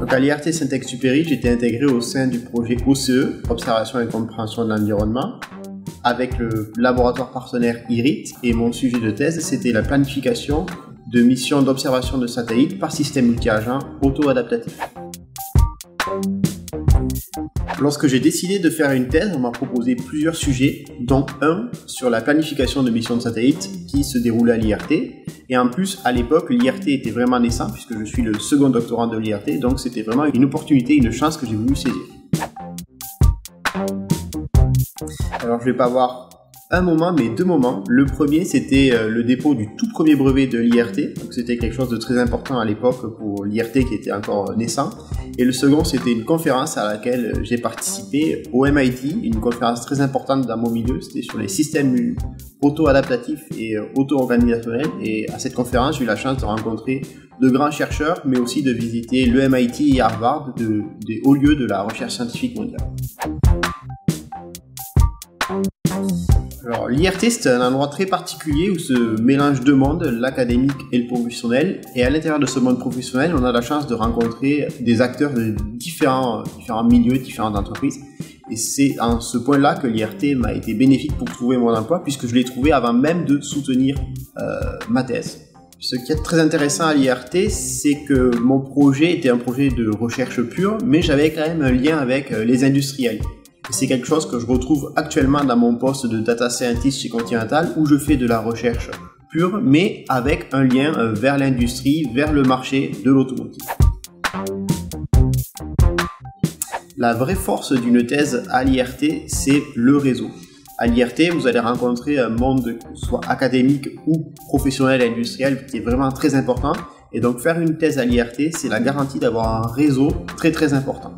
Donc à l'IRT Saint-Exupéry, j'étais intégré au sein du projet OCE, Observation et Compréhension de l'Environnement, avec le laboratoire partenaire IRIT, et mon sujet de thèse, c'était la planification de missions d'observation de satellites par système multi-agent auto-adaptatif. Lorsque j'ai décidé de faire une thèse, on m'a proposé plusieurs sujets, dont un sur la planification de missions de satellites qui se déroulait à l'IRT. Et en plus, à l'époque, l'IRT était vraiment naissant, puisque je suis le second doctorant de l'IRT, donc c'était vraiment une opportunité, une chance que j'ai voulu saisir. Alors je vais pas avoir un moment, mais deux moments. Le premier, c'était le dépôt du tout premier brevet de l'IRT, donc c'était quelque chose de très important à l'époque pour l'IRT qui était encore naissant. Et le second, c'était une conférence à laquelle j'ai participé au MIT, une conférence très importante dans mon milieu, c'était sur les systèmes auto-adaptatifs et auto-organisationnels. Et à cette conférence, j'ai eu la chance de rencontrer de grands chercheurs, mais aussi de visiter le MIT et Harvard, des hauts lieux de la recherche scientifique mondiale. Alors, l'IRT, c'est un endroit très particulier où se mélangent deux mondes, l'académique et le professionnel. Et à l'intérieur de ce monde professionnel, on a la chance de rencontrer des acteurs de différents milieux, différentes entreprises. Et c'est à ce point-là que l'IRT m'a été bénéfique pour trouver mon emploi, puisque je l'ai trouvé avant même de soutenir ma thèse. Ce qui est très intéressant à l'IRT, c'est que mon projet était un projet de recherche pure, mais j'avais quand même un lien avec les industriels. C'est quelque chose que je retrouve actuellement dans mon poste de data scientist chez Continental, où je fais de la recherche pure, mais avec un lien vers l'industrie, vers le marché de l'automotive. La vraie force d'une thèse à l'IRT, c'est le réseau. À l'IRT, vous allez rencontrer un monde soit académique ou professionnel et industriel qui est vraiment très important. Et donc faire une thèse à l'IRT, c'est la garantie d'avoir un réseau très important.